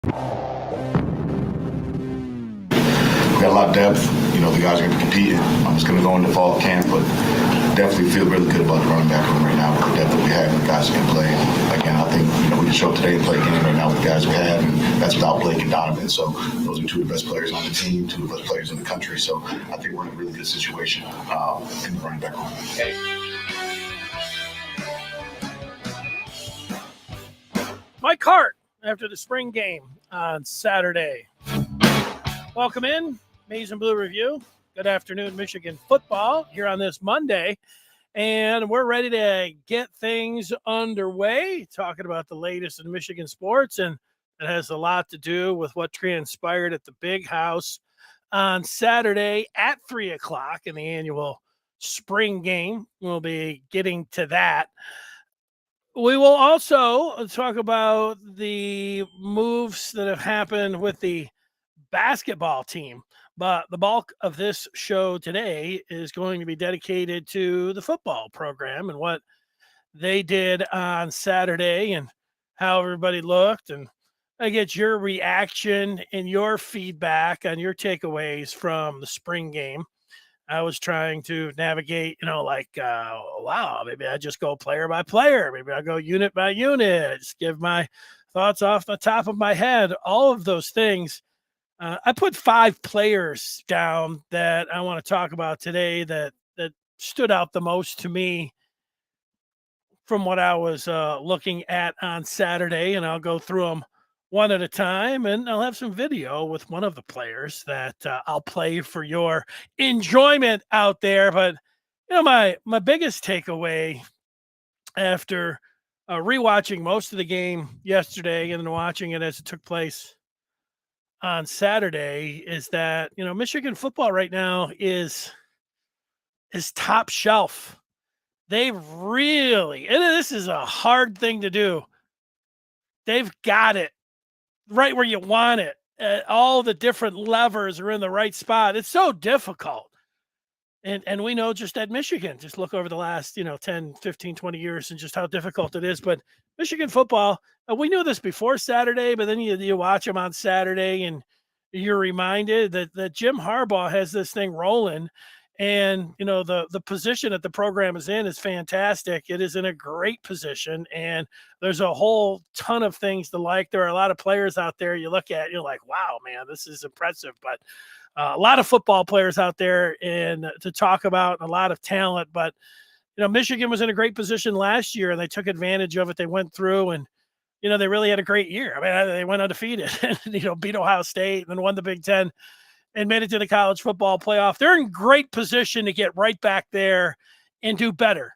We got a lot of depth. The guys are going to be competing. It's going to go into fall camp, but definitely feel really good about the running back room right now with the depth that we have and the guys that can play. Again, I think we can show up today and play a game right now with the guys we have, and that's without Blake and Donovan. So those are two of the best players on the team, two of the best players in the country. So I think we're in a really good situation in the running back room. Mike Hart after the spring game on Saturday. Welcome in, Maize and Blue Review. Good afternoon, Michigan football here on this Monday. And we're ready to get things underway, talking about the latest in Michigan sports. And it has a lot to do with what transpired at the Big House on Saturday at 3 o'clock in the annual spring game. We'll be getting to that. We will also talk about the moves that have happened with the basketball team. But the bulk of this show today is going to be dedicated to the football program and what they did on Saturday and how everybody looked. And I get your reaction and your feedback on your takeaways from the spring game. I was trying to navigate, wow, maybe I just go player by player. Maybe I go unit by unit, just give my thoughts off the top of my head, all of those things. I put 5 players down that I want to talk about today that stood out the most to me from what I was looking at on Saturday, and I'll go through them one at a time, and I'll have some video with one of the players that I'll play for your enjoyment out there. But my biggest takeaway after rewatching most of the game yesterday and then watching it as it took place on Saturday is that, Michigan football right now is top shelf. They've really, and this is a hard thing to do, they've got it right where you want it. All the different levers are in the right spot. It's so difficult. And we know just at Michigan, just look over the last, 10, 15, 20 years and just how difficult it is. But Michigan football, we knew this before Saturday, but then you watch them on Saturday and you're reminded that Jim Harbaugh has this thing rolling. And, the position that the program is in is fantastic. It is in a great position. And there's a whole ton of things to like. There are a lot of players out there you look at, you're like, wow, man, this is impressive. But a lot of football players out there and to talk about, and a lot of talent. But, Michigan was in a great position last year and they took advantage of it. They went through and, they really had a great year. I mean, they went undefeated and, beat Ohio State and then won the Big Ten and made it to the college football playoff. They're in great position to get right back there and do better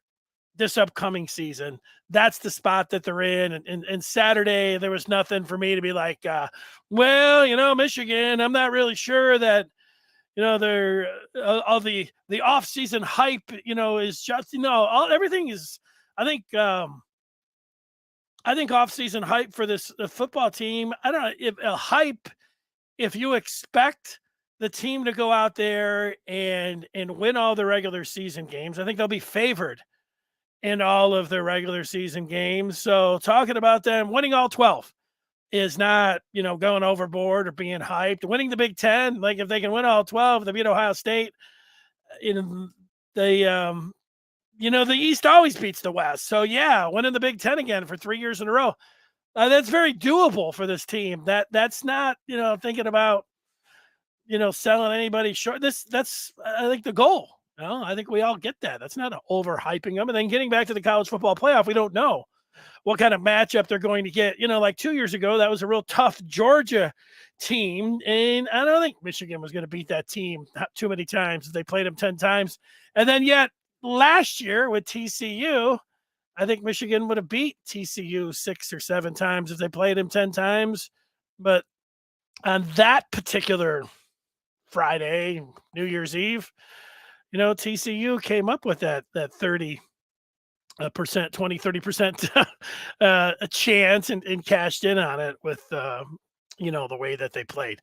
this upcoming season. That's the spot that they're in. And Saturday, there was nothing for me to be like, Michigan, I'm not really sure that, they're all the off-season hype, is just, everything is, I think off-season hype for this football team. I don't know if a hype, if you expect the team to go out there and win all the regular season games, I think they'll be favored in all of their regular season games. So talking about them winning all 12 is not, going overboard or being hyped. Winning the Big Ten, like if they can win all 12, they beat Ohio State. The East always beats the West. So yeah, winning the Big Ten again for 3 years in a row. That's very doable for this team. That's not, thinking about, selling anybody short. That's I think the goal. I think we all get that. That's not overhyping them. And then getting back to the college football playoff, we don't know what kind of matchup they're going to get. Like 2 years ago, that was a real tough Georgia team. And I don't think Michigan was going to beat that team too many times. They played them 10 times. And then yet last year with TCU, I think Michigan would have beat TCU 6 or 7 times if they played him 10 times. But on that particular Friday, New Year's Eve, TCU came up with that 30% 20-30% a chance and cashed in on it with the way that they played.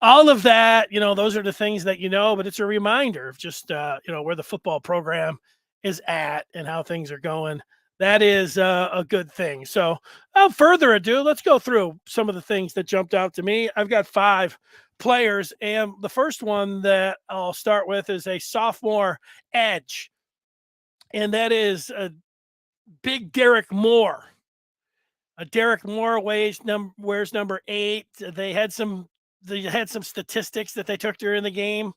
All of that, those are the things that but it's a reminder of just where the football program is at and how things are going that is a good thing. So, without further ado, let's go through some of the things that jumped out to me. I've got 5 players, and the first one that I'll start with is a sophomore edge, and that is a big Derrick Moore. Derrick Moore wears number 8. They had some statistics that they took during the game,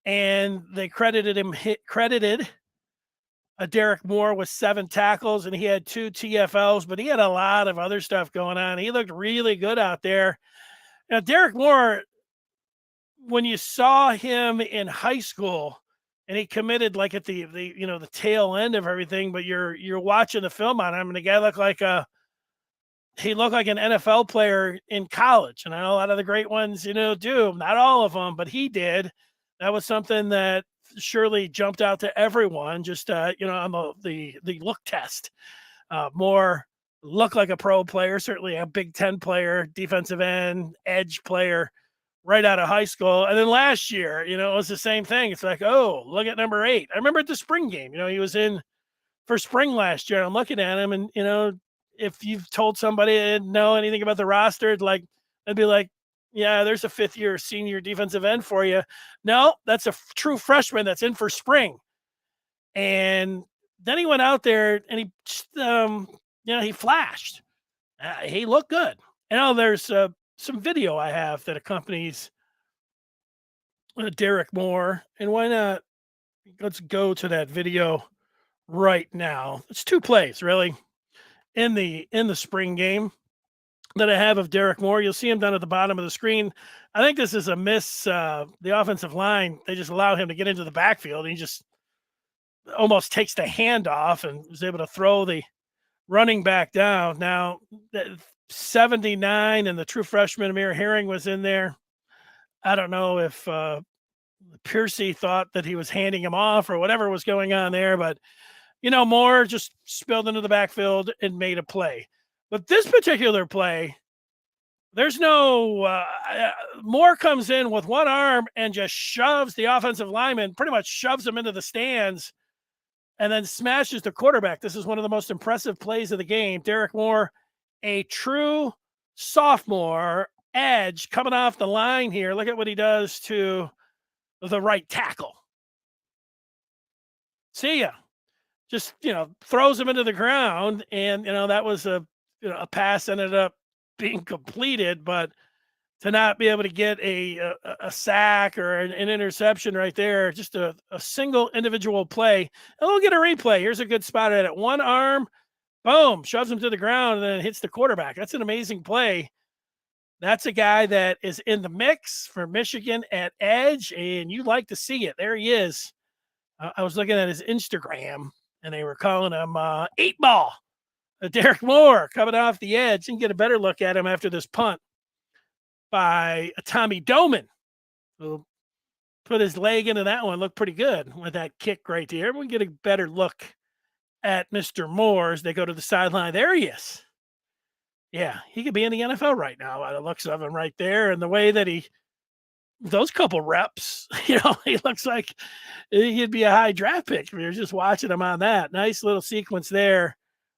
and they credited Derrick Moore with 7 tackles, and he had 2 TFLs, but he had a lot of other stuff going on. He looked really good out there. Now, Derrick Moore, when you saw him in high school, and he committed like at the tail end of everything, but you're watching the film on him, and the guy looked like he looked like an NFL player in college. And I know a lot of the great ones, do, not all of them, but he did. That was something that surely jumped out to everyone, just on the look test. Moore looked like a pro player, certainly a Big Ten player, defensive end, edge player, right out of high school. And then last year, it was the same thing. It's like, oh, look at number 8. I remember at the spring game, he was in for spring last year. I'm looking at him, and if you've told somebody they didn't know anything about the roster, they'd be like, yeah, there's a 5th-year senior defensive end for you. No, that's a true freshman that's in for spring. And then he went out there and he flashed. He looked good. There's some video I have that accompanies Derrick Moore. And why not? Let's go to that video right now. It's 2 plays, really, in the spring game that I have of Derrick Moore. You'll see him down at the bottom of the screen. I think this is a miss. The offensive line, they just allow him to get into the backfield. He just almost takes the hand off and was able to throw the running back down. Now, 79 and the true freshman Amir Herring was in there. I don't know if Piercy thought that he was handing him off or whatever was going on there, but Moore just spilled into the backfield and made a play. But this particular play, there's no Moore comes in with one arm and just shoves the offensive lineman, pretty much shoves him into the stands, and then smashes the quarterback. This is one of the most impressive plays of the game. Derrick Moore, a true sophomore edge, coming off the line here. Look at what he does to the right tackle. See ya. Just, throws him into the ground, and, that was a pass ended up being completed, but to not be able to get a sack or an interception right there, just a single individual play. And we'll get a replay. Here's a good spot at it. One arm, boom, shoves him to the ground and then hits the quarterback. That's an amazing play. That's a guy that is in the mix for Michigan at edge, and you like to see it. There he is. I was looking at his Instagram, and they were calling him 8-ball. Derrick Moore coming off the edge. And get a better look at him after this punt by Tommy Doman, who put his leg into that one. Looked pretty good with that kick right there. We get a better look at Mr. Moore as they go to the sideline. There he is. Yeah, he could be in the NFL right now by the looks of him right there. And the way that those couple reps, he looks like he'd be a high draft pick. We were just watching him on that. Nice little sequence there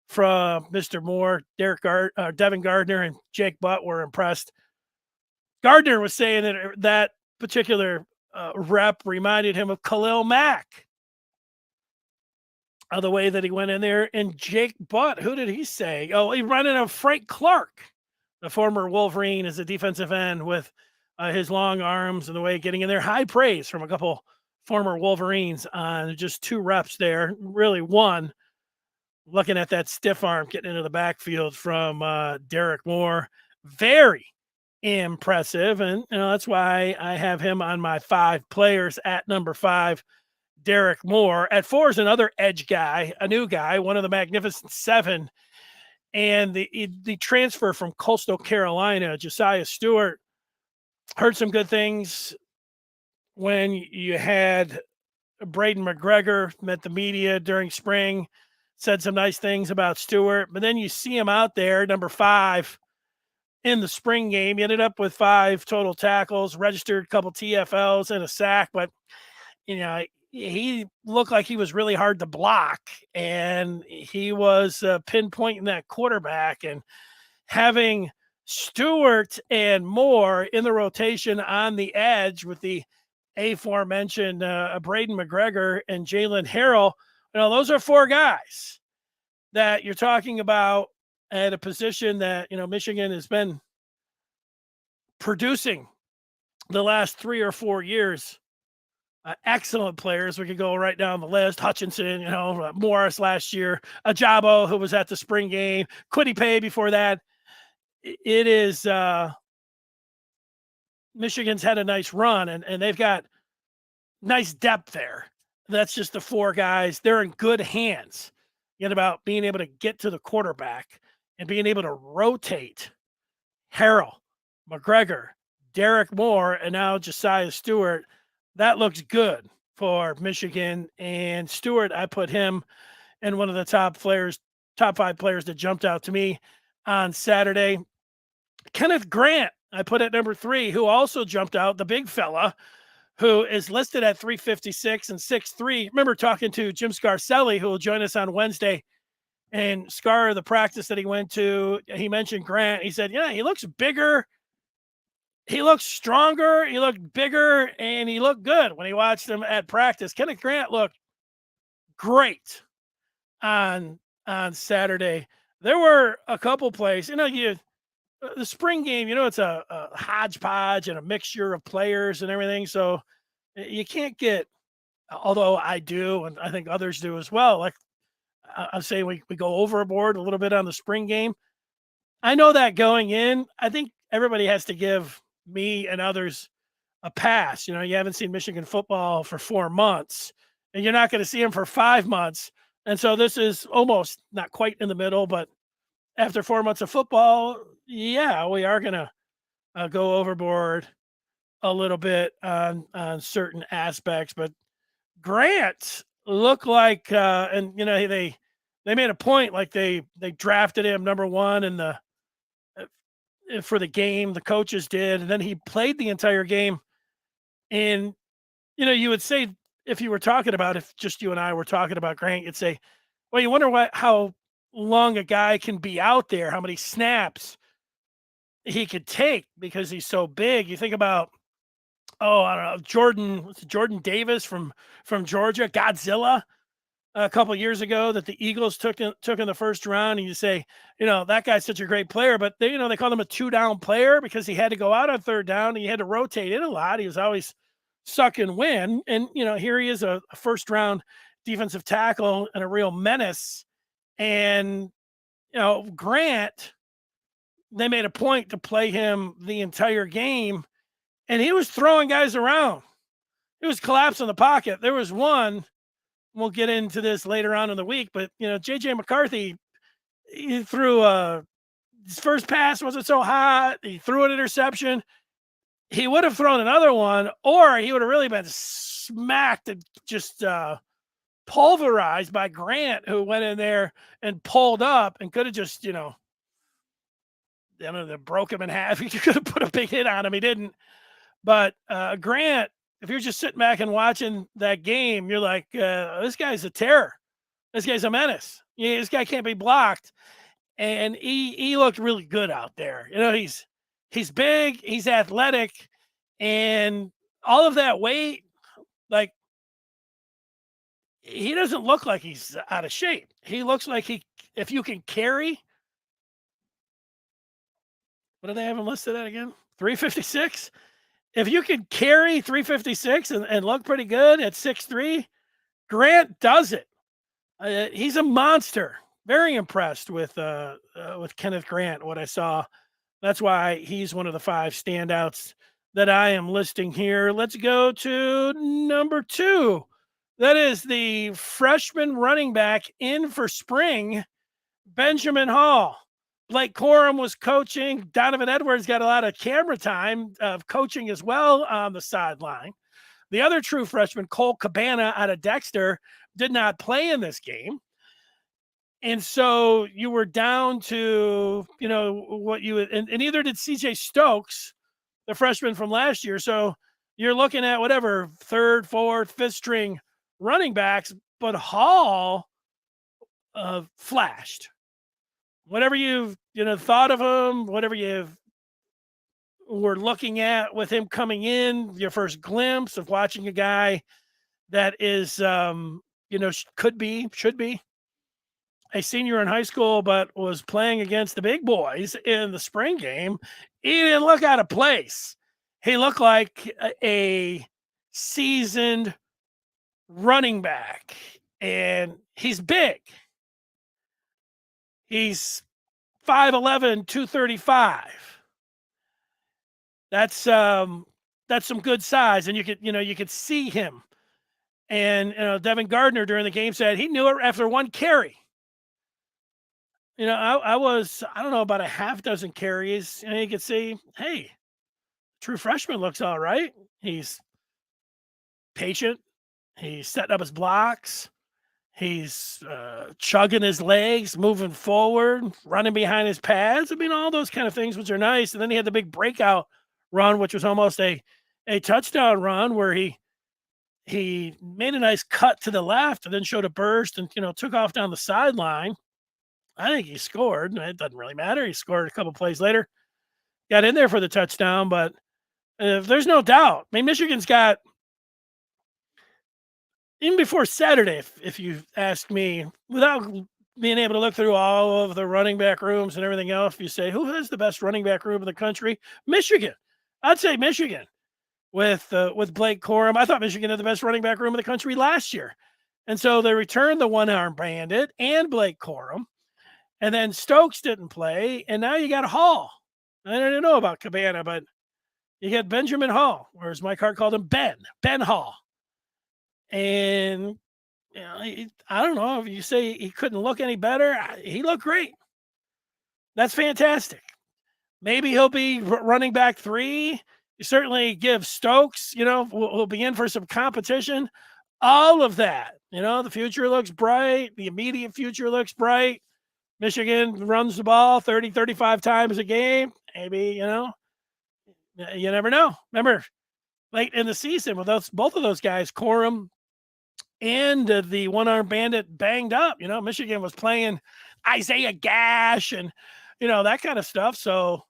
from Mr. Moore. Devin Gardner and Jake Butt were impressed. Gardner was saying that particular rep reminded him of Khalil Mack. The way that he went in there. And Jake Butt, who did he say? Oh, he ran into Frank Clark, the former Wolverine, as a defensive end with his long arms and the way getting in there. High praise from a couple former Wolverines on just 2 reps there. Really one. Looking at that stiff arm getting into the backfield from Derrick Moore. Very impressive. And that's why I have him on my 5 players at number 5. Derrick Moore. At 4 is another edge guy, a new guy, one of the Magnificent 7. And the transfer from Coastal Carolina, Josaiah Stewart, heard some good things when you had Braden McGregor met the media during spring, said some nice things about Stewart. But then you see him out there, number 5, in the spring game. He ended up with 5 total tackles, registered a couple TFLs and a sack. But, he looked like he was really hard to block, and he was pinpointing that quarterback, and having Stewart and Moore in the rotation on the edge with the aforementioned Braden McGregor and Jalen Harrell. Those are four guys that you're talking about at a position that, Michigan has been producing the last 3 or 4 years. Excellent players. We could go right down the list. Hutchinson, Morris last year, Ajabo, who was at the spring game, Quiddy Pay before that. It is Michigan's had a nice run, and they've got nice depth there. That's just the four guys. They're in good hands. Yet about being able to get to the quarterback and being able to rotate Harrell, McGregor, Derrick Moore, and now Josaiah Stewart. That looks good for Michigan. And Stewart, I put him in one of the top 5 players that jumped out to me on Saturday. Kenneth Grant, I put at number 3, who also jumped out, the big fella, who is listed at 356 and 6'3". Remember talking to Jim Scarcelli, who will join us on Wednesday, and Scar, the practice that he went to, he mentioned Grant. He said, he looks bigger. He looks stronger. He looked bigger, and he looked good when he watched him at practice. Kenneth Grant looked great on Saturday. There were a couple plays. The spring game, it's a hodgepodge and a mixture of players and everything. So you can't get, although I do, and I think others do as well. Like I'm saying, we go overboard a little bit on the spring game. I know that going in, I think everybody has to give me and others a pass. You haven't seen Michigan football for 4 months, and you're not going to see them for 5 months. And so this is almost not quite in the middle, but after 4 months of football, yeah, we are going to go overboard a little bit on certain aspects. But Grant looked like, they made a point, like they drafted him number 1 in the for the game. The coaches did, and then he played the entire game. And you would say, if you were talking about, if just you and I were talking about Grant, you'd say, well, you wonder how long a guy can be out there, how many snaps he could take because he's so big. You think about, I don't know, Jordan Davis from Georgia, Godzilla, a couple of years ago that the Eagles took in the first round, and you say, that guy's such a great player, but they called him a 2-down player because he had to go out on 3rd down and he had to rotate in a lot. He was always suck and win. And, here he is, a first round defensive tackle and a real menace. And, Grant, they made a point to play him the entire game, and he was throwing guys around. He was collapsing the pocket. There was one, we'll get into this later on in the week, but, J.J. McCarthy, he threw his first pass wasn't so hot. He threw an interception. He would have thrown another one, or he would have really been smacked and just pulverized by Grant, who went in there and pulled up and could have just, broke him in half. He could have put a big hit on him. He didn't. But Grant, if you're just sitting back and watching that game, you're like, this guy's a terror. This guy's a menace. This guy can't be blocked. And he looked really good out there. He's big, he's athletic, and all of that weight, like, he doesn't look like he's out of shape. He looks like if you can carry, what do they have him listed at again? 356? If you can carry 356 and look pretty good at 6'3", Grant does it. He's a monster. Very impressed with Kenneth Grant, what I saw. That's why he's one of the 5 standouts that I am listing here. Let's go to number 2. That is the freshman running back in for spring, Benjamin Hall. Blake Corum was coaching. Donovan Edwards got a lot of camera time of coaching as well on the sideline. The other true freshman, Cole Cabana out of Dexter, did not play in this game. And so you were down to, what you would, and neither did CJ Stokes, the freshman from last year. So you're looking at whatever, 3rd, 4th, 5th string running backs, but Hall flashed. Whatever you've thought of him, whatever you've were looking at with him coming in, your first glimpse of watching a guy that is, should be a senior in high school, but was playing against the big boys in the spring game. He didn't look out of place. He looked like a seasoned running back, and he's big. He's 5'11", 235. That's some good size, and you could see him. And Devin Gardner during the game said he knew it after one carry. I don't know, about a half dozen carries, and you could see, hey, true freshman looks all right. He's patient. He's setting up his blocks. He's chugging his legs, moving forward, running behind his pads. I mean, all those kind of things, which are nice. And then he had the big breakout run, which was almost a touchdown run, where he made a nice cut to the left and then showed a burst and took off down the sideline. I think he scored. It doesn't really matter. He scored a couple plays later, got in there for the touchdown. But there's no doubt. I mean, Michigan's got, even before Saturday, if you ask me, without being able to look through all of the running back rooms and everything else, if you say, who has the best running back room in the country? Michigan. I'd say Michigan with Blake Corum. I thought Michigan had the best running back room in the country last year. And so they returned the one-arm bandit and Blake Corum. And then Stokes didn't play. And now you got Hall. I didn't know about Cabana, but you got Benjamin Hall, or as Mike Hart called him, Ben Hall. And I don't know if you say he couldn't look any better. He looked great. That's fantastic. Maybe he'll be running back 3. You certainly give Stokes, we'll be in for some competition. All of that, the future looks bright. The immediate future looks bright. Michigan runs the ball 30, 35 times a game. Maybe, you never know. Remember, late in the season with both of those guys, Corum and the one-arm bandit, banged up. Michigan was playing Isaiah Gash and, that kind of stuff. So,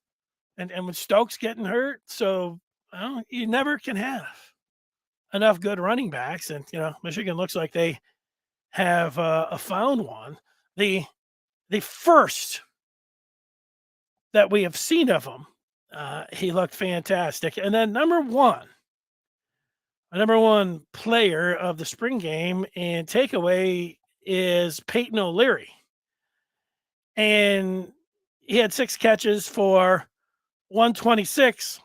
and with Stokes getting hurt. So, you never can have enough good running backs. And, Michigan looks like they have found one. The first that we have seen of him, he looked fantastic. And then number one player of the spring game and takeaway is Payton O'Leary. And he had 6 catches for 126.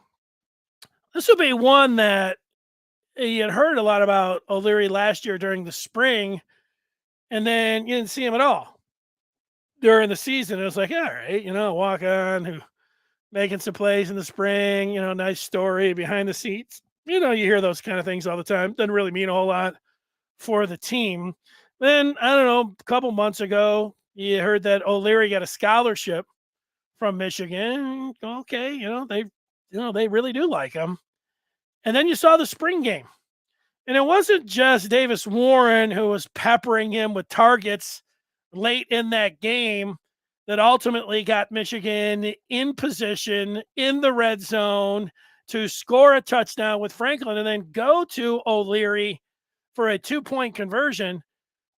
This will be one that you had heard a lot about O'Leary last year during the spring, and then you didn't see him at all during the season. It was like, all right, walk on, who making some plays in the spring, nice story behind the seats. You hear those kind of things all the time. Doesn't really mean a whole lot for the team. Then, I don't know, a couple months ago, you heard that O'Leary got a scholarship from Michigan. Okay, they really do like him. And then you saw the spring game. And it wasn't just Davis Warren who was peppering him with targets late in that game that ultimately got Michigan in position in the red zone to score a touchdown with Franklin and then go to O'Leary for a 2-point conversion.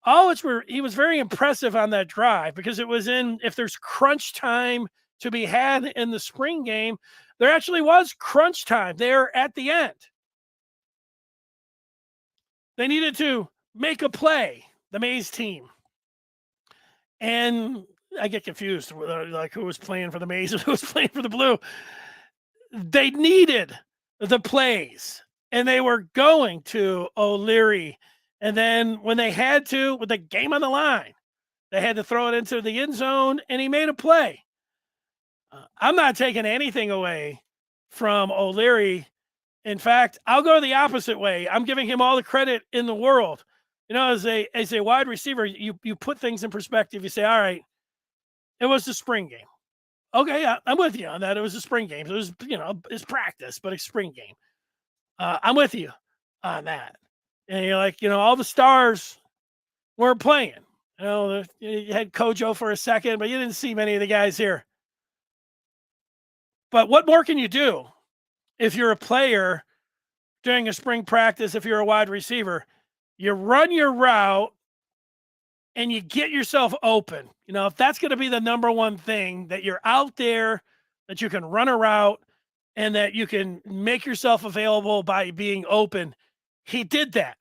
He was very impressive on that drive because it was if there's crunch time to be had in the spring game, there actually was crunch time there at the end. They needed to make a play, the Mays team. And I get confused, like who was playing for the Mays and who was playing for the Blue. They needed the plays, and they were going to O'Leary. And then when they had to, with the game on the line, they had to throw it into the end zone, and he made a play. I'm not taking anything away from O'Leary. In fact, I'll go the opposite way. I'm giving him all the credit in the world. As a wide receiver, you put things in perspective. You say, all right, it was the spring game. Okay, I'm with you on that. It was a spring game. It was, it's practice, but it's spring game. I'm with you on that. And you're like, all the stars weren't playing. You had Kojo for a second, but you didn't see many of the guys here. But what more can you do if you're a player during a spring practice, if you're a wide receiver? You run your route and you get yourself open. If that's going to be the number one thing, that you're out there, that you can run a route, and that you can make yourself available by being open. He did that.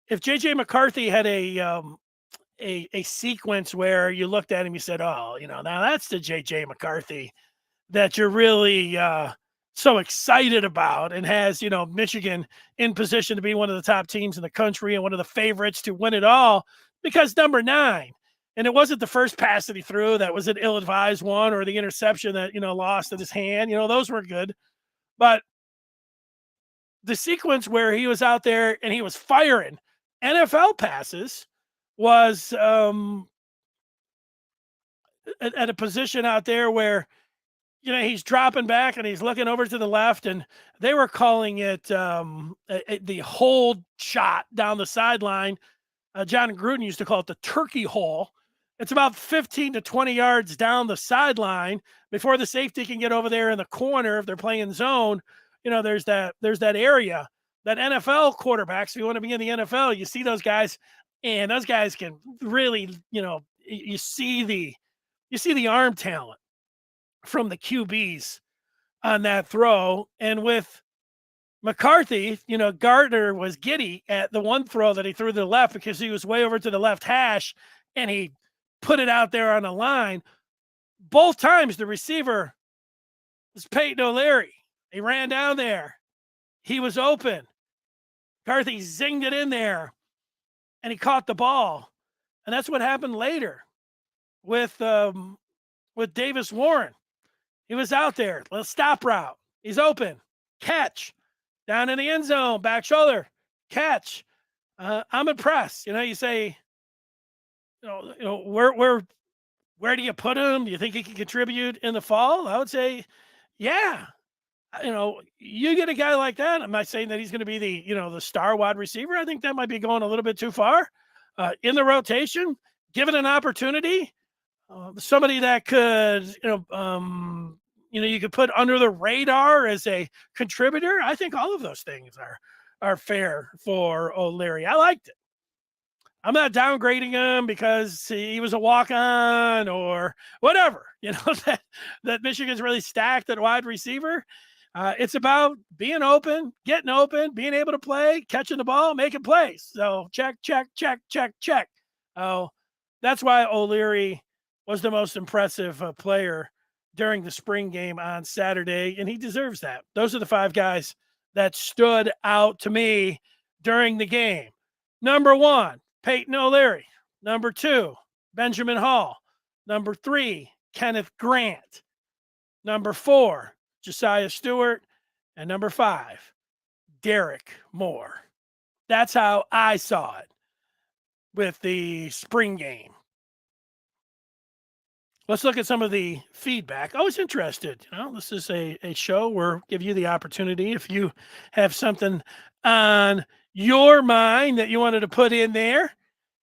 If J.J. McCarthy had a sequence where you looked at him, you said, "Oh, now that's the J.J. McCarthy that you're really so excited about, and has Michigan in position to be one of the top teams in the country and one of the favorites to win it all because number 9." And it wasn't the first pass that he threw that was an ill-advised one, or the interception that lost in his hand. Those were good, but the sequence where he was out there and he was firing NFL passes was at a position out there where he's dropping back and he's looking over to the left, and they were calling it the hold shot down the sideline. John Gruden used to call it the turkey hole. It's about 15 to 20 yards down the sideline before the safety can get over there in the corner. If they're playing zone, there's that area that NFL quarterbacks, if you want to be in the NFL, you see those guys, and those guys can really, you see the arm talent from the QBs on that throw. And with McCarthy, Gardner was giddy at the one throw that he threw to the left because he was way over to the left hash and he put it out there on the line. Both times the receiver was Payton O'Leary. He ran down there. He was open. McCarthy zinged it in there and he caught the ball. And that's what happened later with Davis Warren. He was out there, little stop route. He's open. Catch. Down in the end zone, back shoulder. Catch. I'm impressed. You say, where do you put him? Do you think he can contribute in the fall? I would say, yeah. You get a guy like that. I'm not saying that he's going to be the star wide receiver. I think that might be going a little bit too far. In the rotation, given an opportunity, somebody that could, you could put under the radar as a contributor. I think all of those things are fair for O'Leary. I liked it. I'm not downgrading him because he was a walk-on or whatever. That Michigan's really stacked at wide receiver. It's about being open, getting open, being able to play, catching the ball, making plays. So check, check, check, check, check. Oh, that's why O'Leary was the most impressive player during the spring game on Saturday, and he deserves that. Those are the 5 guys that stood out to me during the game. Number 1, Payton O'Leary. Number 2, Benjamin Hall. Number 3, Kenneth Grant. Number 4, Josaiah Stewart. And number 5, Derrick Moore. That's how I saw it with the spring game. Let's look at some of the feedback. I was interested. This is a show where give you the opportunity, if you have something on your mind that you wanted to put in there.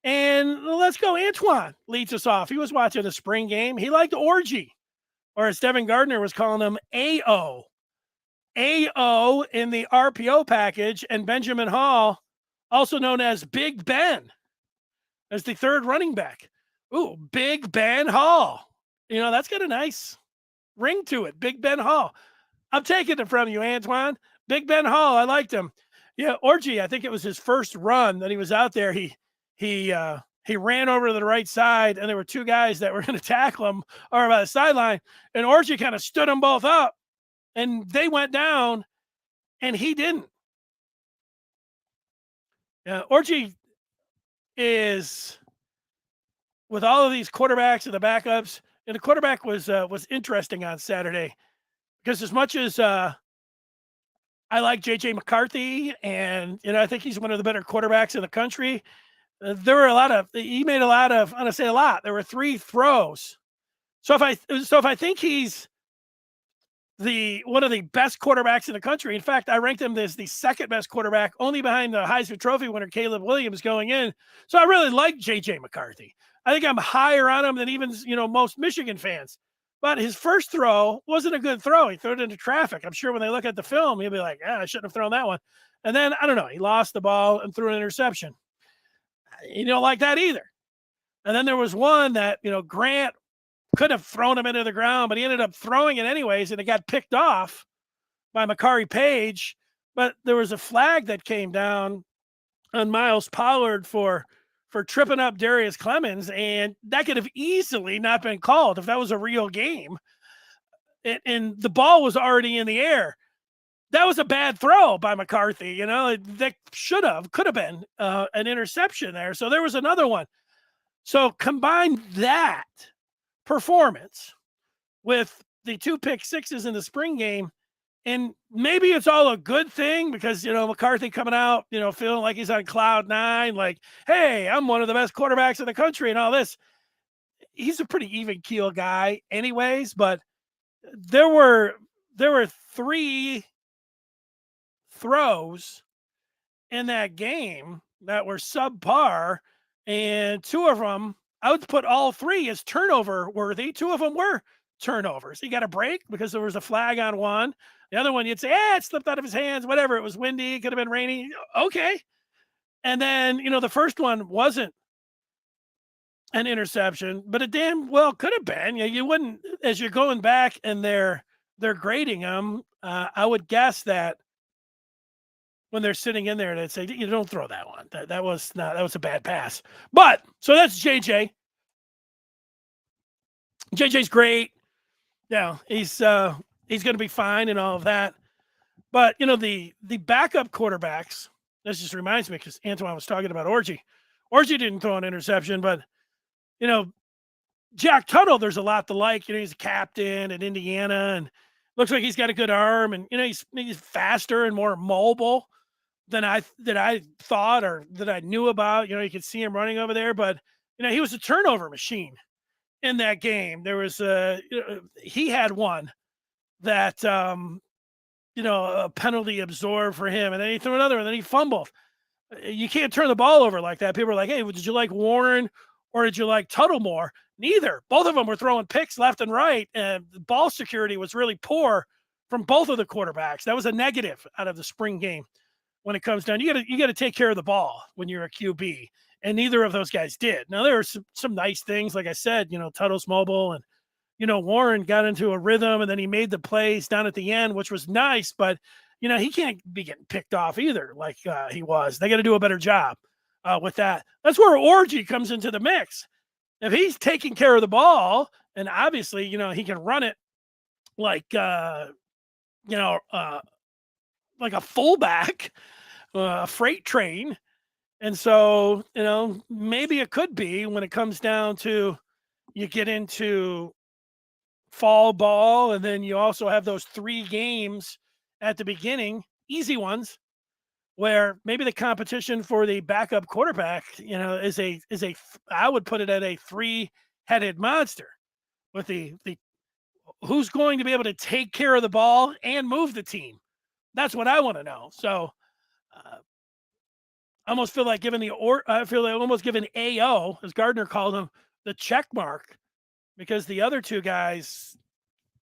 And let's go. Antoine leads us off. He was watching a spring game. He liked Orgy, or as Devin Gardner was calling him, AO. AO in the RPO package, and Benjamin Hall, also known as Big Ben, as the 3rd running back. Ooh, Big Ben Hall. That's got a nice ring to it. Big Ben Hall. I'm taking it from you, Antoine. Big Ben Hall. I liked him. Yeah, Orgy, I think it was his first run that he was out there. He ran over to the right side, and there were 2 guys that were going to tackle him over by the sideline, and Orgy kind of stood them both up, and they went down, and he didn't. Orgy is, with all of these quarterbacks and the backups, and the quarterback was interesting on Saturday, because as much as I like J.J. McCarthy, and I think he's one of the better quarterbacks in the country, there were he made a lot of, I'm going to say a lot. There were 3 throws. So if I think he's one of the best quarterbacks in the country. In fact, I ranked him as the second best quarterback, only behind the Heisman Trophy winner Caleb Williams going in. So I really like J.J. McCarthy. I think I'm higher on him than even most Michigan fans. But his first throw wasn't a good throw. He threw it into traffic. I'm sure when they look at the film, he'll be like, I shouldn't have thrown that one. And then, I don't know, he lost the ball and threw an interception. You don't like that either. And then there was one that, Grant could have thrown him into the ground, but he ended up throwing it anyways, and it got picked off by Makari Page. But there was a flag that came down on Miles Pollard for tripping up Darius Clemens, and that could have easily not been called if that was a real game. And the ball was already in the air. That was a bad throw by McCarthy. That could have been an interception there. So there was another one. So combine that performance with the 2 pick sixes in the spring game, and maybe it's all a good thing because McCarthy coming out feeling like he's on cloud 9, like, hey, I'm one of the best quarterbacks in the country and all this. He's a pretty even keel guy anyways, but there were 3 throws in that game that were subpar, and 2 of them, I would put all 3 as turnover worthy. 2 of them were turnovers. He got a break because there was a flag on one. The other one, you'd say, it slipped out of his hands, whatever. It was windy. It could have been rainy. Okay. And then, the first one wasn't an interception, but it damn well could have been. You wouldn't, as you're going back and they're grading them, I would guess that when they're sitting in there, they'd say, you don't throw that one. That was a bad pass. But so that's JJ. JJ's great. Yeah, he's going to be fine and all of that. But the backup quarterbacks. This just reminds me because Antoine was talking about Orji. Orji didn't throw an interception, but Jack Tuttle, there's a lot to like. He's a captain at Indiana, and looks like he's got a good arm, and he's faster and more mobile than I thought or that I knew about. You could see him running over there, but he was a turnover machine in that game. There was he had one that a penalty absorbed for him, and then he threw another, and then he fumbled. You can't turn the ball over like that. People are like, hey, did you like Warren or did you like Tuttle more? Neither. Both of them were throwing picks left and right, and the ball security was really poor from both of the quarterbacks. That was a negative out of the spring game. When it comes down, you got to take care of the ball when you're a QB, and neither of those guys did. Now there were some nice things, like I said, Tuttle's mobile, and Warren got into a rhythm, and then he made the plays down at the end, which was nice. But he can't be getting picked off either, like he was. They got to do a better job with that. That's where Orji comes into the mix. If he's taking care of the ball, and obviously he can run it like like a fullback, a freight train. And so, maybe it could be when it comes down to you get into fall ball, and then you also have those 3 games at the beginning, easy ones, where maybe the competition for the backup quarterback, is I would put it at a 3-headed monster with the who's going to be able to take care of the ball and move the team. That's what I want to know. So I almost feel like giving almost giving AO, as Gardner called him, the check mark, because the other 2 guys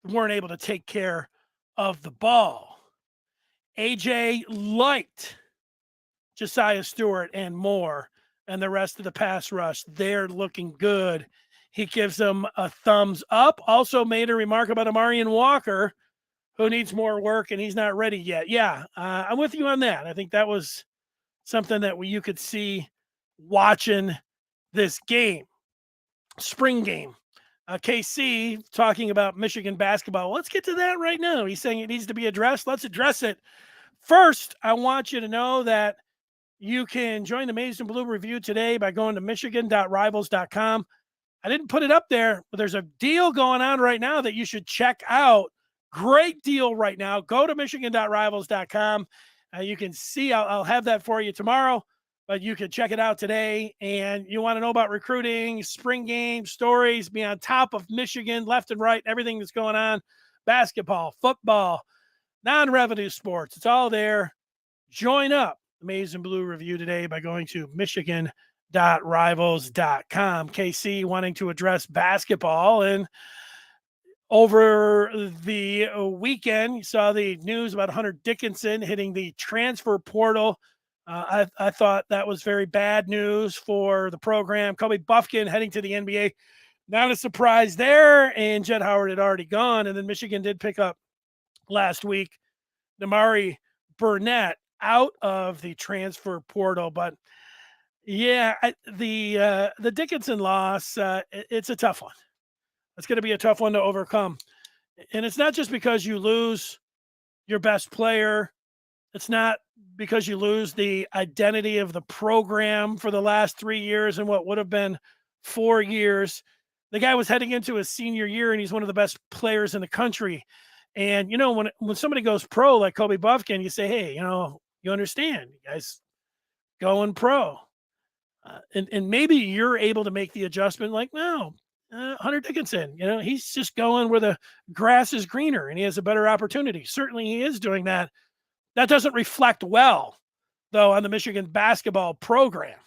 weren't able to take care of the ball. AJ liked Josaiah Stewart and Moore and the rest of the pass rush. They're looking good. He gives them a thumbs up. Also made a remark about Amarian Walker, who needs more work, and he's not ready yet. Yeah, I'm with you on that. I think that was something that you could see watching this game, spring game. KC talking about Michigan basketball. Well, let's get to that right now. He's saying it needs to be addressed. Let's address it. First, I want you to know that you can join the Maize and Blue Review today by going to michigan.rivals.com. I didn't put it up there, but there's a deal going on right now that you should check out. Great deal right now. Go to michigan.rivals.com. You can see, I'll have that for you tomorrow, but you can check it out today. And you want to know about recruiting, spring game stories, be on top of Michigan, left and right, everything that's going on. basketball, football, non-revenue sports. It's all there. Join up the Maize and Blue Review today by going to michigan.rivals.com. KC wanting to address basketball, and over the weekend, you saw the news about Hunter Dickinson hitting the transfer portal. I thought that was very bad news for the program. Kobe Buffkin heading to the NBA. Not a surprise there, and Jett Howard had already gone. And then Michigan did pick up last week Damari Burnett out of the transfer portal. But yeah, the Dickinson loss, it's a tough one. It's going to be a tough one to overcome. And it's not just because you lose your best player. It's not because you lose the identity of the program for the last 3 years and what would have been 4 years. The guy was heading into his senior year, and he's one of the best players in the country. And, you know, when somebody goes pro like Kobe Buffkin, you say, hey, you know, you understand, you guys going pro. And maybe you're able to make the adjustment like, no, Hunter Dickinson, you know, he's just going where the grass is greener and he has a better opportunity. Certainly he is doing that. That doesn't reflect well, though, on the Michigan basketball program.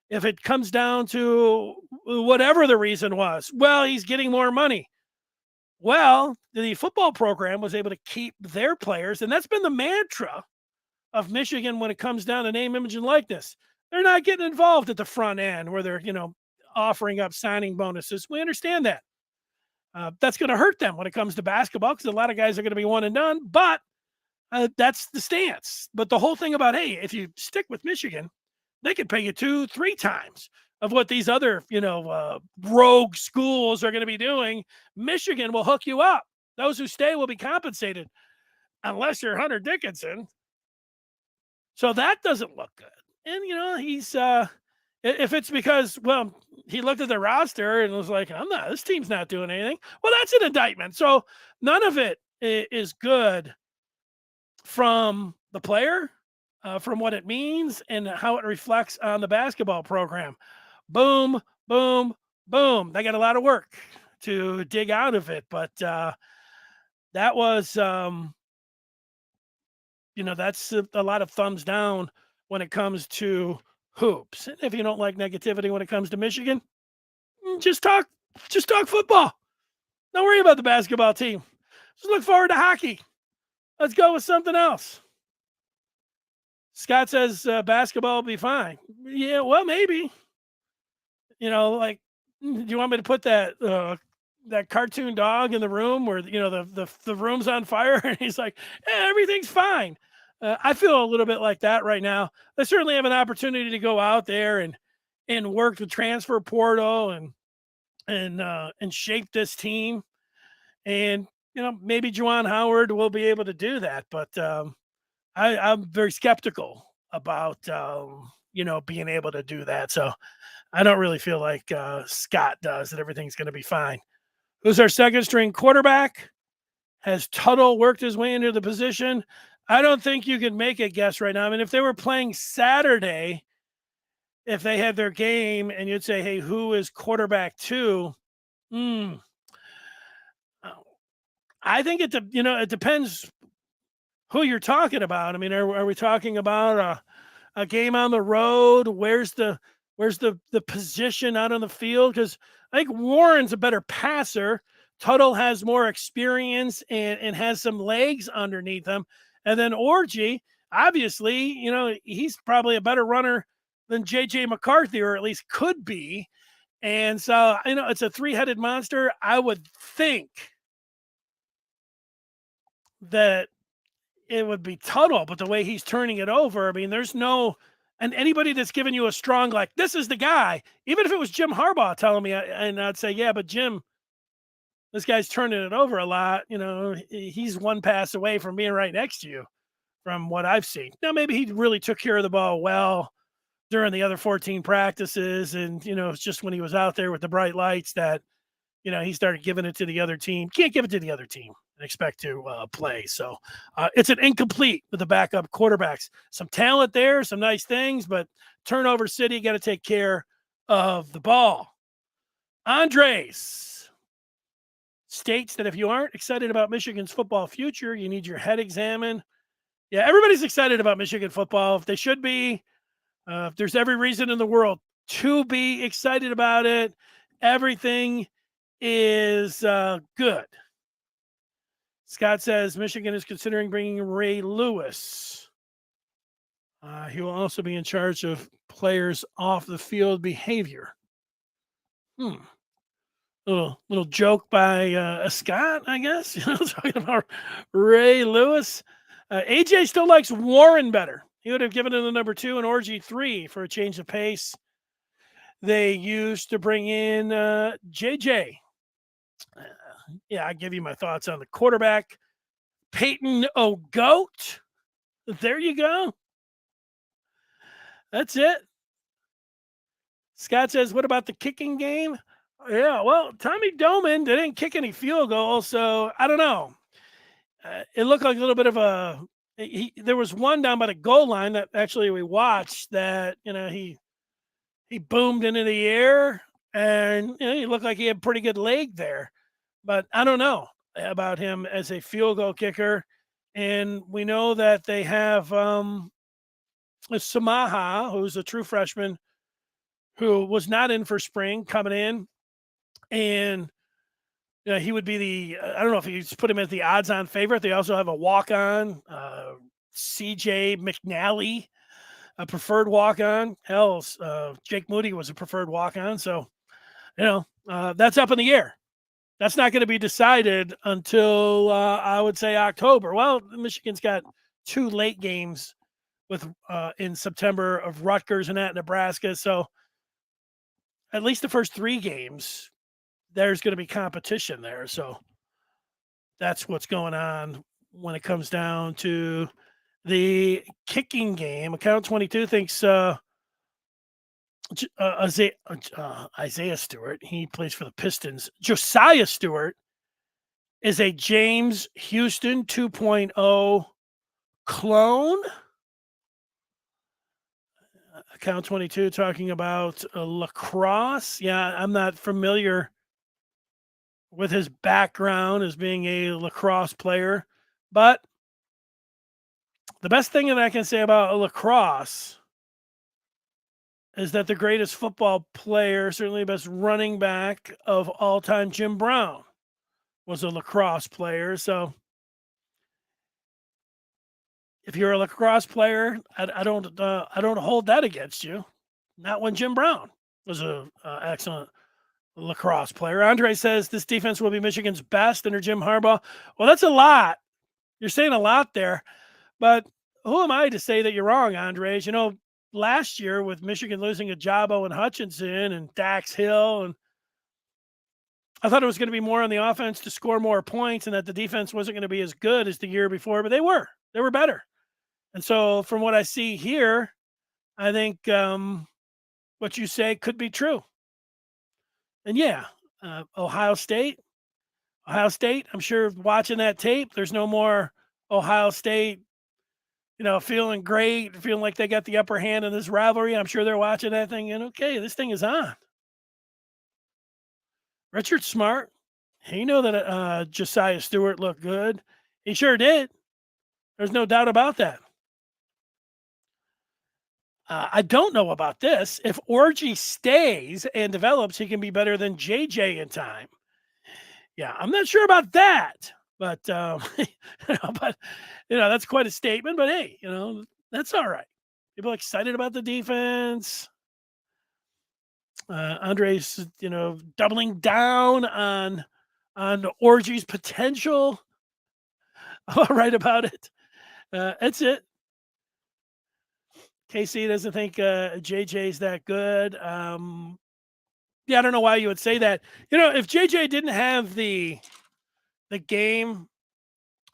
If it comes down to whatever the reason was, well, he's getting more money. Well, the football program was able to keep their players, and that's been the mantra of Michigan when it comes down to name, image, and likeness. They're not getting involved at the front end where they're, you know, offering up signing bonuses. We understand that. That's going to hurt them when it comes to basketball because a lot of guys are going to be one and done, but that's the stance. But the whole thing about, hey, if you stick with Michigan, they could pay you 2-3 times of what these other, you know, rogue schools are going to be doing. Michigan will hook you up. Those who stay will be compensated unless you're Hunter Dickinson. So that doesn't look good. And, you know, he's if it's because, well, he looked at the roster and was like, this team's not doing anything. Well, that's an indictment. So none of it is good from the player, from what it means and how it reflects on the basketball program. Boom, boom, boom. They got a lot of work to dig out of it. But that was, you know, that's a lot of thumbs down when it comes to hoops. And if you don't like negativity when it comes to Michigan, just talk football. Don't worry about the basketball team. Just look forward to hockey. Let's go with something else. Scott says basketball will be fine. Yeah, well, maybe. You know, like, do you want me to put that that cartoon dog in the room where, you know, the room's on fire and he's like, everything's fine. I feel a little bit like that right now. They certainly have an opportunity to go out there and work the transfer portal and shape this team. And, you know, maybe Juwan Howard will be able to do that. But I'm very skeptical about, you know, being able to do that. So I don't really feel like Scott does, that everything's going to be fine. Who's our second string quarterback? Has Tuttle worked his way into the position? I don't think you can make a guess right now. I mean, if they were playing Saturday, if they had their game and you'd say, hey, who is quarterback 2? I think it depends who you're talking about. I mean, are we talking about a game on the road? Where's the position out on the field? Because I think Warren's a better passer. Tuttle has more experience and has some legs underneath him. And then Orji, obviously, you know, he's probably a better runner than J.J. McCarthy, or at least could be. And so, you know, it's a three-headed monster. I would think that it would be Tuttle, but the way he's turning it over, I mean, there's no – and anybody that's giving you a strong, like, this is the guy, even if it was Jim Harbaugh telling me, and I'd say, yeah, but Jim – this guy's turning it over a lot. You know, he's one pass away from being right next to you from what I've seen. Now, maybe he really took care of the ball well during the other 14 practices. And, you know, it's just when he was out there with the bright lights that, you know, he started giving it to the other team. Can't give it to the other team and expect to play. So it's an incomplete with the backup quarterbacks. Some talent there, some nice things, but turnover city, got to take care of the ball. Andres states that if you aren't excited about Michigan's football future, you need your head examined. Yeah, everybody's excited about Michigan football. They should be. There's every reason in the world to be excited about it. Everything is good. Scott says Michigan is considering bringing Ray Lewis. He will also be in charge of players off the field behavior. Little joke by Scott, I guess. Talking about Ray Lewis. AJ still likes Warren better. He would have given him the number 2 and Orgy 3 for a change of pace. They used to bring in JJ. Yeah, I'll give you my thoughts on the quarterback. Payton O'Goat. There you go. That's it. Scott says, what about the kicking game? Yeah, well, Tommy Doman didn't kick any field goals, so I don't know. It looked like a little bit of there was one down by the goal line that actually we watched that, he boomed into the air and he looked like he had pretty good leg there. But I don't know about him as a field goal kicker. And we know that they have Samaha, who's a true freshman, who was not in for spring, coming in. And he would be I don't know if you put him as the odds-on favorite. They also have a walk-on, CJ McNally, a preferred walk-on. Hell, Jake Moody was a preferred walk-on. So, that's up in the air. That's not going to be decided until I would say October. Well, Michigan's got 2 late games with in September of Rutgers and at Nebraska. So at least the first 3 games, there's going to be competition there. So that's what's going on when it comes down to the kicking game. Account 22 thinks Isaiah Stewart, he plays for the Pistons. Josaiah Stewart is a James Houston 2.0 clone. Account 22 talking about lacrosse. Yeah, I'm not familiar with his background as being a lacrosse player, but the best thing that I can say about lacrosse is that the greatest football player, certainly the best running back of all time, Jim Brown, was a lacrosse player. So if you're a lacrosse player, I don't hold that against you. Not when Jim Brown was a excellent lacrosse player. Andre says this defense will be Michigan's best under Jim Harbaugh. Well, that's a lot. You're saying a lot there, but who am I to say that you're wrong, Andres? Last year with Michigan losing Ajabo and Hutchinson and Dax Hill, and I thought it was going to be more on the offense to score more points and that the defense wasn't going to be as good as the year before, but they were better. And so from what I see here, I think what you say could be true. And yeah, Ohio State, I'm sure watching that tape, there's no more Ohio State, feeling great, feeling like they got the upper hand in this rivalry. I'm sure they're watching that thing and, okay, this thing is on. Richard Smart, he knew that Josaiah Stewart looked good. He sure did. There's no doubt about that. I don't know about this. If Orgy stays and develops, he can be better than JJ in time. Yeah, I'm not sure about that, but that's quite a statement. But hey, that's all right. People are excited about the defense. Andre's, doubling down on Orgy's potential. All right about it. That's it. KC doesn't think JJ's that good. I don't know why you would say that. If JJ didn't have the game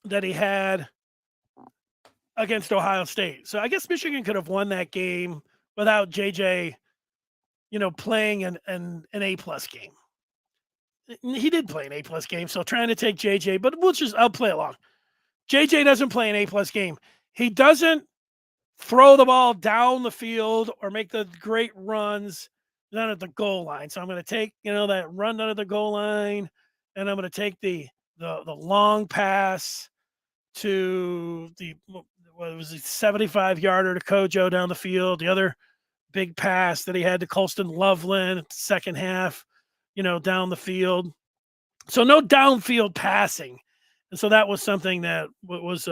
that he had against Ohio State, so I guess Michigan could have won that game without JJ, playing an A+ game. He did play an A+ game, so trying to take JJ, but I'll play along. JJ doesn't play an A+ game. He doesn't throw the ball down the field or make the great runs down at the goal line. So I'm going to take, that run down at the goal line and I'm going to take the long pass to the what was it 75-yarder to Kojo down the field. The other big pass that he had to Colston Loveland at the second half, down the field. So no downfield passing, and so that was something that was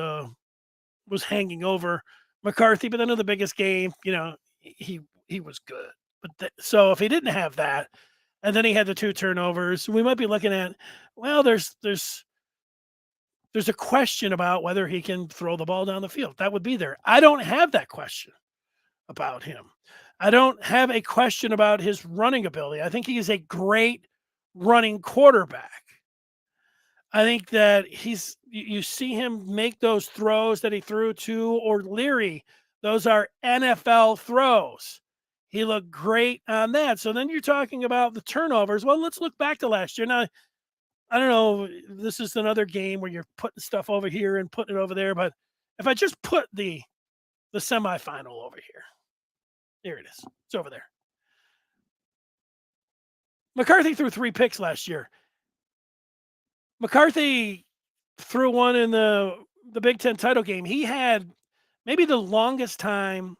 hanging over McCarthy. But then in the biggest game, he was good. But so if he didn't have that, and then he had the 2 turnovers, we might be looking at, well, there's a question about whether he can throw the ball down the field. That would be there. I don't have that question about him. I don't have a question about his running ability. I think he is a great running quarterback. I think that you see him make those throws that he threw to O'Leary. Those are NFL throws. He looked great on that. So then you're talking about the turnovers. Well, let's look back to last year. Now, I don't know, this is another game where you're putting stuff over here and putting it over there, but if I just put the semifinal over here, there it is. It's over there. McCarthy threw 3 picks last year. McCarthy threw one in the Big Ten title game. He had maybe the longest time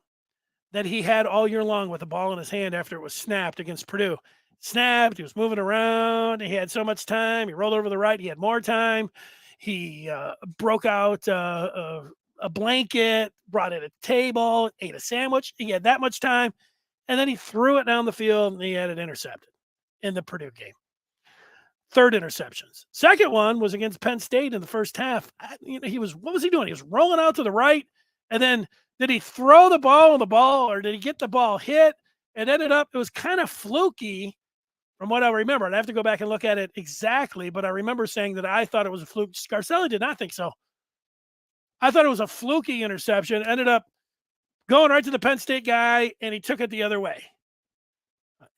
that he had all year long with the ball in his hand after it was snapped against Purdue. Snapped, he was moving around, he had so much time, he rolled over the right, he had more time, he broke out a blanket, brought in a table, ate a sandwich, he had that much time, and then he threw it down the field and he had it intercepted in the Purdue game. 3rd interceptions. Second one was against Penn State in the first half. What was he doing? He was rolling out to the right, and then did he throw the ball on the ball, or did he get the ball hit? It was kind of fluky from what I remember. I'd have to go back and look at it exactly, but I remember saying that I thought it was a fluke. Scarcelli did not think so. I thought it was a fluky interception. Ended up going right to the Penn State guy, and he took it the other way.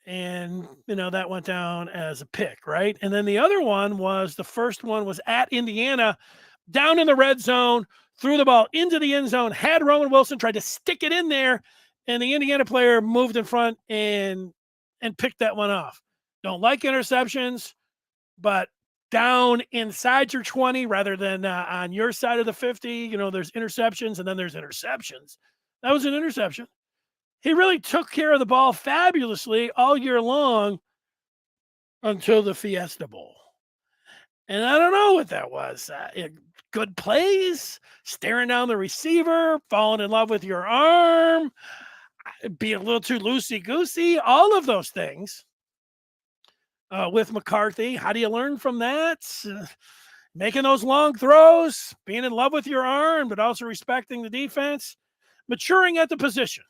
And, that went down as a pick, right? And then the other one the first one was at Indiana, down in the red zone, threw the ball into the end zone, had Roman Wilson, tried to stick it in there, and the Indiana player moved in front and picked that one off. Don't like interceptions, but down inside your 20 rather than on your side of the 50, there's interceptions and then there's interceptions. That was an interception. He really took care of the ball fabulously all year long until the Fiesta Bowl. And I don't know what that was. Good plays, staring down the receiver, falling in love with your arm, being a little too loosey-goosey, all of those things with McCarthy. How do you learn from that? Making those long throws, being in love with your arm, but also respecting the defense, maturing at the position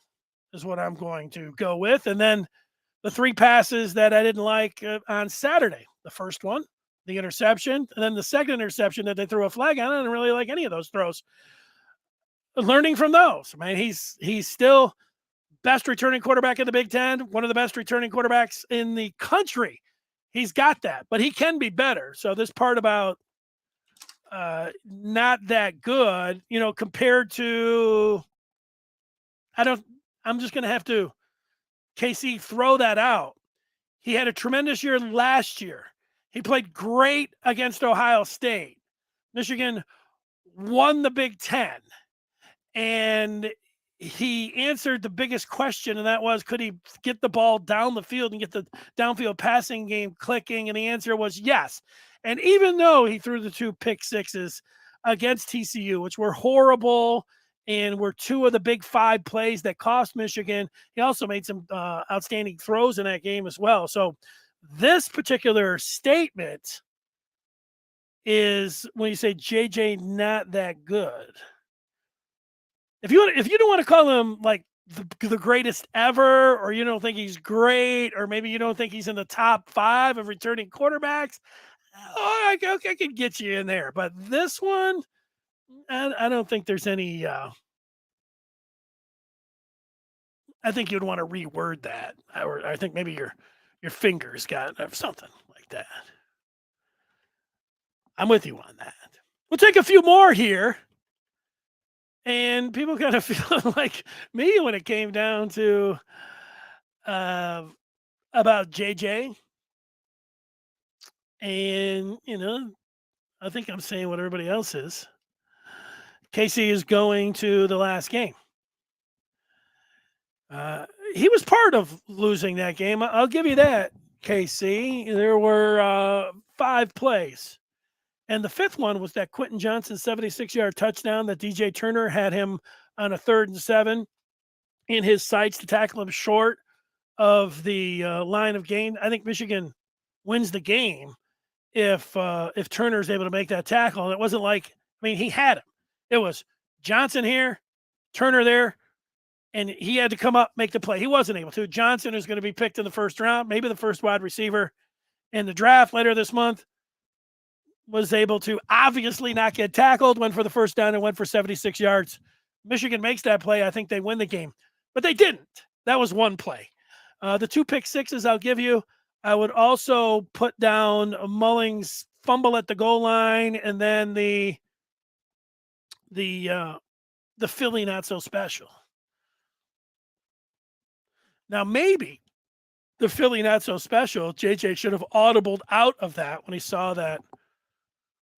is what I'm going to go with. And then the 3 passes that I didn't like on Saturday. The first one, the interception, and then the second interception that they threw a flag on. I didn't really like any of those throws. Learning from those. I mean, he's still best returning quarterback in the Big Ten, one of the best returning quarterbacks in the country. He's got that, but he can be better. So this part about not that good, compared to, I'm just going to have to, KC, throw that out. He had a tremendous year last year. He played great against Ohio State. Michigan won the Big Ten. And he answered the biggest question, and that was, could he get the ball down the field and get the downfield passing game clicking? And the answer was yes. And even though he threw the 2 pick sixes against TCU, which were horrible and were 2 of the big 5 plays that cost Michigan, he also made some outstanding throws in that game as well. So this particular statement is when you say JJ not that good. If you don't want to call him like the greatest ever, or you don't think he's great, or maybe you don't think he's in the top 5 of returning quarterbacks, I can get you in there. But this one, I don't think there's any. I think you'd want to reword that, or I think maybe your fingers got something like that. I'm with you on that. We'll take a few more here. And people kind of feel like me when it came down to about JJ. And, I think I'm saying what everybody else is. Casey is going to the last game. He was part of losing that game. I'll give you that, KC. There were 5 plays. And the 5th one was that Quentin Johnson 76-yard touchdown that DJ Turner had him on a 3rd and 7 in his sights to tackle him short of the line of gain. I think Michigan wins the game if Turner's able to make that tackle. And it wasn't like, he had him. It was Johnson here, Turner there, and he had to come up, make the play. He wasn't able to. Johnson is going to be picked in the 1st round, maybe the first wide receiver in the draft later this month, was able to obviously not get tackled, went for the 1st down and went for 76 yards. Michigan makes that play. I think they win the game, but they didn't. That was one play. The 2 pick sixes I'll give you. I would also put down Mullings' fumble at the goal line, and then the Philly not so special. Now, maybe the Philly not so special, JJ should have audibled out of that when he saw that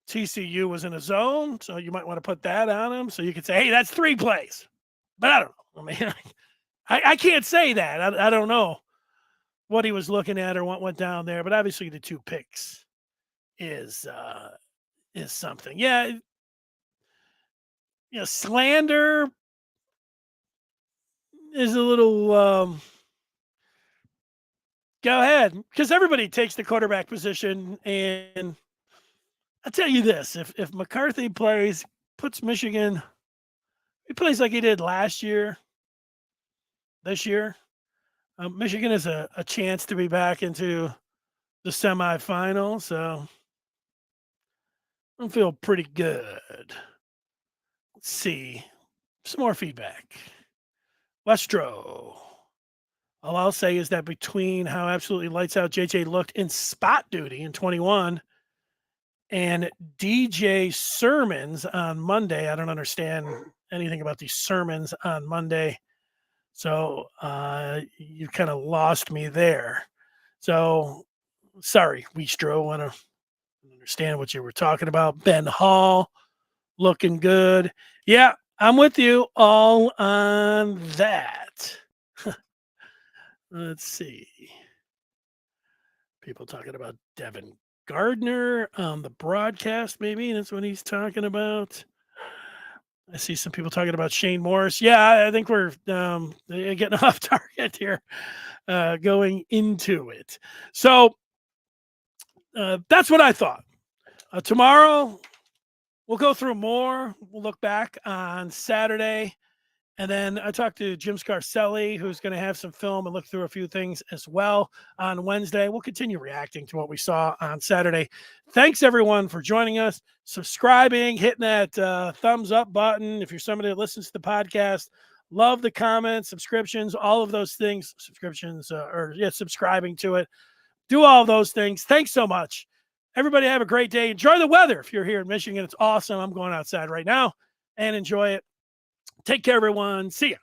TCU was in a zone. So you might want to put that on him. So you could say, hey, that's 3 plays. But I don't know. I can't say that. I don't know what he was looking at or what went down there. But obviously the 2 picks is something. Yeah. Slander is a little go ahead, because everybody takes the quarterback position, and I'll tell you this: if McCarthy puts Michigan, he plays like he did last year, this year, Michigan has a chance to be back into the semifinal. So I feel pretty good. Let's see some more feedback. Westro. All I'll say is that between how absolutely lights out JJ looked in spot duty in 21 and DJ sermons on Monday, I don't understand anything about these sermons on Monday. So you kind of lost me there. So sorry, Westro. I want to understand what you were talking about. Ben Hall looking good. Yeah, I'm with you all on that. Let's see. People talking about Devin Gardner on the broadcast, maybe. That's what he's talking about. I see some people talking about Shane Morris. Yeah, I think we're getting off target here going into it. So that's what I thought. Tomorrow, we'll go through more. We'll look back on Saturday. And then I talked to Jim Scarcelli, who's going to have some film and look through a few things as well on Wednesday. We'll continue reacting to what we saw on Saturday. Thanks, everyone, for joining us, subscribing, hitting that thumbs up button. If you're somebody that listens to the podcast, love the comments, subscriptions, all of those things, subscribing to it. Do all of those things. Thanks so much. Everybody have a great day. Enjoy the weather. If you're here in Michigan, it's awesome. I'm going outside right now and enjoy it. Take care, everyone. See ya.